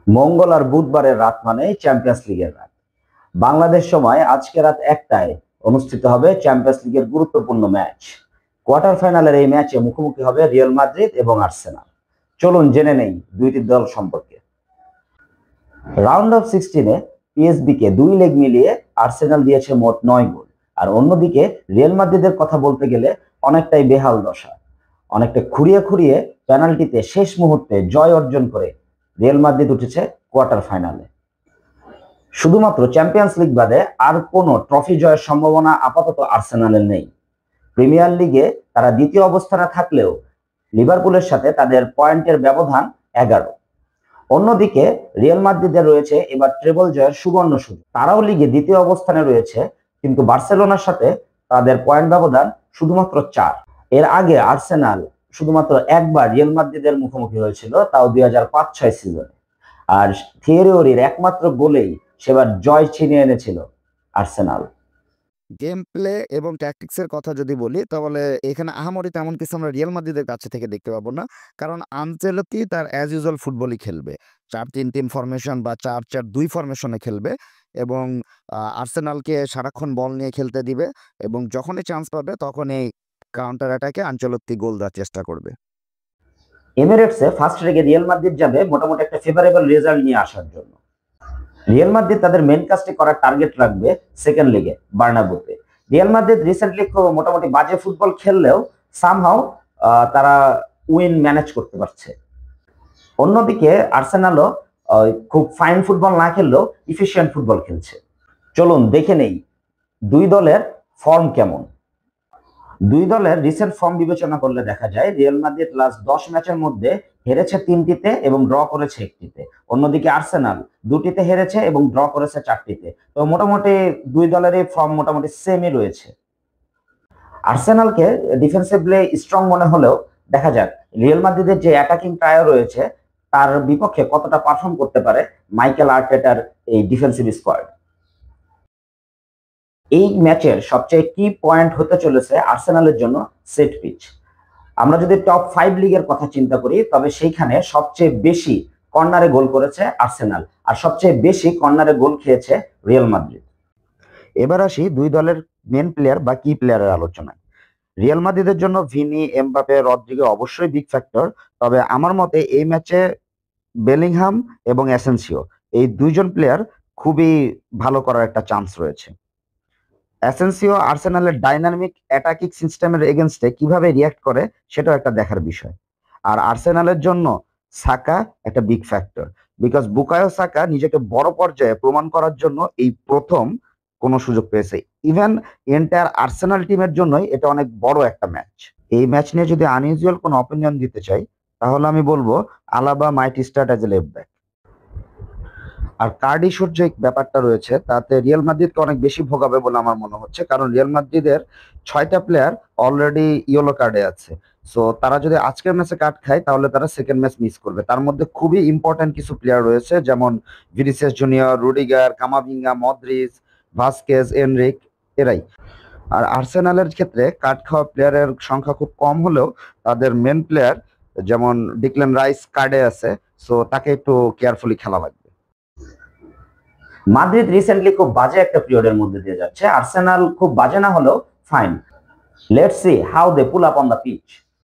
মঙ্গল আর বুধবারের রাত মানে চ্যাম্পিয়ন্স লিগের রাত। বাংলাদেশ সময় আজকে রাত 1টায় অনুষ্ঠিত হবে চ্যাম্পিয়ন্স লিগের গুরুত্বপূর্ণ ম্যাচ। কোয়ার্টার ফাইনালের এই ম্যাচে মুখোমুখি হবে রিয়াল মাদ্রিদ এবং আর্সেনাল। চলুন জেনে নেই দুইটি দল সম্পর্কে। রাউন্ড অফ 16-এ পিএসবি কে 2 লেগ মিলিয়ে আর্সেনাল দিয়েছে মোট 9 গোল। আর অন্যদিকে রিয়াল মাদ্রিদের কথা বলতে গেলে অনেকটাই বেহাল দশা। অনেকটা খুঁড়িয়ে খুঁড়িয়ে পেনাল্টিতে শেষ মুহূর্তে জয় অর্জন করে রিয়াল মাদ্রিদ উঠেছে কোয়ার্টার ফাইনালে। শুধুমাত্র চ্যাম্পিয়ন্স লিগ বাদে আর কোনো ট্রফি জয়ের সম্ভাবনা আপাতত আর্সেনালের নেই। প্রিমিয়ার লিগে তারা দ্বিতীয় অবস্থানে থাকলেও লিভারপুলের সাথে তাদের পয়েন্টের ব্যবধান 11। অন্যদিকে রিয়াল মাদ্রিদের রয়েছে এবার ট্রেবল জয়ের সুবর্ণ সুযোগ। তারাও লিগে দ্বিতীয় অবস্থানে রয়েছে, কিন্তু বার্সেলোনার সাথে তাদের পয়েন্ট ব্যবধান শুধুমাত্র 4। এর আগে আর্সেনাল শুধুমাত্র একবার রিয়াল মাদ্রিদের মুখোমুখি হয়েছিল, তাও 2005-06 সিজনে। আর থিয়েরি ওরির একমাত্র গোলেই সেবার জয় ছিনিয়ে এনেছিল আর্সেনাল। গেম প্লে এবং ট্যাকটিক্সের কথা যদি বলি, তাহলে এখানে আহামরি তেমন কিছু আমরা রিয়াল মাদ্রিদের কাছে থেকে দেখতে পাবো না, কারণ আনচেলত্তি তার অ্যাজ ইউজুয়াল ফুটবলই খেলবে। 4-3-3 ফরমেশন বা 4-4-2 ফরমেশনে খেলবে এবং আর্সেনালকে সারাক্ষণ বল নিয়ে খেলতে দিবে এবং যখনই চান্স পাবে তখনই কাউন্টার অ্যাটাকে আনচেলত্তি গোল দেওয়ার চেষ্টা করবে। এমিরেটসে ফার্স্ট লেগে রিয়াল মাদ্রিদ যাবে মোটামুটি একটা ফেভারেবল রেজাল্ট নিয়ে আসার জন্য। রিয়াল মাদ্রিদ তাদের মেন কাজটি করার টার্গেট রাখবে সেকেন্ড লিগে বার্নাব্যুতে। রিয়াল মাদ্রিদ রিসেন্টলি মোটামুটি বাজে ফুটবল খেললেও সামহাও তারা উইন ম্যানেজ করতে পারছে। অন্যদিকে আর্সেনালও খুব ফাইন ফুটবল না খেললেও ইফিশিয়েন্ট ফুটবল খেলছে। চলুন দেখে নেই দুই দলের ফর্ম কেমন। দুই দলের রিসেন্ট ফর্ম বিবেচনা করলে দেখা যায় রিয়াল মাদ্রিদ লাস্ট 10 ম্যাচের মধ্যে হেরেছে 3টিতে এবং ড্র করেছে 1টিতে। অন্যদিকে আর্সেনাল 2টিতে হেরেছে এবং ড্র করেছে 4টিতে। তো মোটামুটি দুই দলেরই ফর্ম মোটামুটি সেমই রয়েছে। আর্সেনালকে ডিফেন্সিভলি স্ট্রং মনে হলেও দেখা যাক রিয়াল মাদ্রিদের যে অ্যাটাকিং ট্রায়ো রয়েছে তার বিপক্ষে কতটা পারফর্ম করতে পারে মাইকেল আর্টেটার এই ডিফেন্সিভ স্কোয়াড। এই ম্যাচের সবচেয়ে কি পয়েন্ট হতে চলেছে আর্সেনালের জন্য সেট পিচ। আমরা যদি টপ 5 লিগের কথা চিন্তা করি, তবে সেইখানে সবচেয়ে বেশি কর্নারে গোল করেছে আর্সেনাল আর সবচেয়ে বেশি কর্নারে গোল খেয়েছে রিয়াল মাদ্রিদ। এবার আসি দুই দলের মেন প্লেয়ার বা কি প্লেয়ারের আলোচনায়। রিয়াল মাদ্রিদের জন্য ভিনি, এমবাপে, রদ্রিগো অবশ্যই বিগ ফ্যাক্টর, তবে আমার মতে এই ম্যাচে বেলিংহাম এবং অ্যাসেনসিও এই দুইজন প্লেয়ার খুবই ভালো করার একটা চান্স রয়েছে। অ্যাসেনসিও আর্সেনালের ডাইনামিক অ্যাটাকিং সিস্টেমের এগেনস্টে কিভাবে রিয়্যাক্ট করে সেটাও একটা দেখার বিষয়। আর আর্সেনালের জন্য সাকা একটা big factor, because Bukayo Saka নিজেকে বড় পর্যায়ে প্রমাণ করার জন্য এই প্রথম কোনো সুযোগ পেয়েছে। ইভেন এন্টায়ার আর্সেনাল টিমের জন্যই এটা অনেক বড় একটা ম্যাচ। এই ম্যাচ নিয়ে যদি আনইউজুয়াল কোনো অপিনিয়ন দিতে চাই, তাহলে আমি বলবো Alaba might start as a left back. আর কার্ডিশোর যে ব্যাপারটা রয়েছে তাতে রিয়াল মাদ্রিদকে অনেক বেশি ভোগাবে বলে আমার মনে হচ্ছে, কারণ রিয়াল মাদ্রিদের 6টা প্লেয়ার অলরেডি ইয়েলো কার্ডে আছে। সো তারা যদি আজকের ম্যাচে কার্ড খায় তাহলে তারা সেকেন্ড ম্যাচ মিস করবে। তার মধ্যে খুবই ইম্পর্টেন্ট কিছু প্লেয়ার রয়েছে, যেমন Vinicius Junior, Rudiger, Camavinga, Modric, Vazquez, Endrick, এরাই। আর আর্সেনালের ক্ষেত্রে কার্ড খাওয়া প্লেয়ারের সংখ্যা খুব কম হলেও তাদের মেন প্লেয়ার যেমন ডিক্লেন রাইস কার্ডে আছে, সো তাকে একটু কেয়ারফুলি খেলা লাগবে। মাদ্রিদ রিসেন্টলি খুব বাজে একটা পিরিয়ডের মধ্যে দিয়ে যাচ্ছে, আর্সেনাল খুব বাজে না হলেও fine. Let's see how they pull up on the pitch.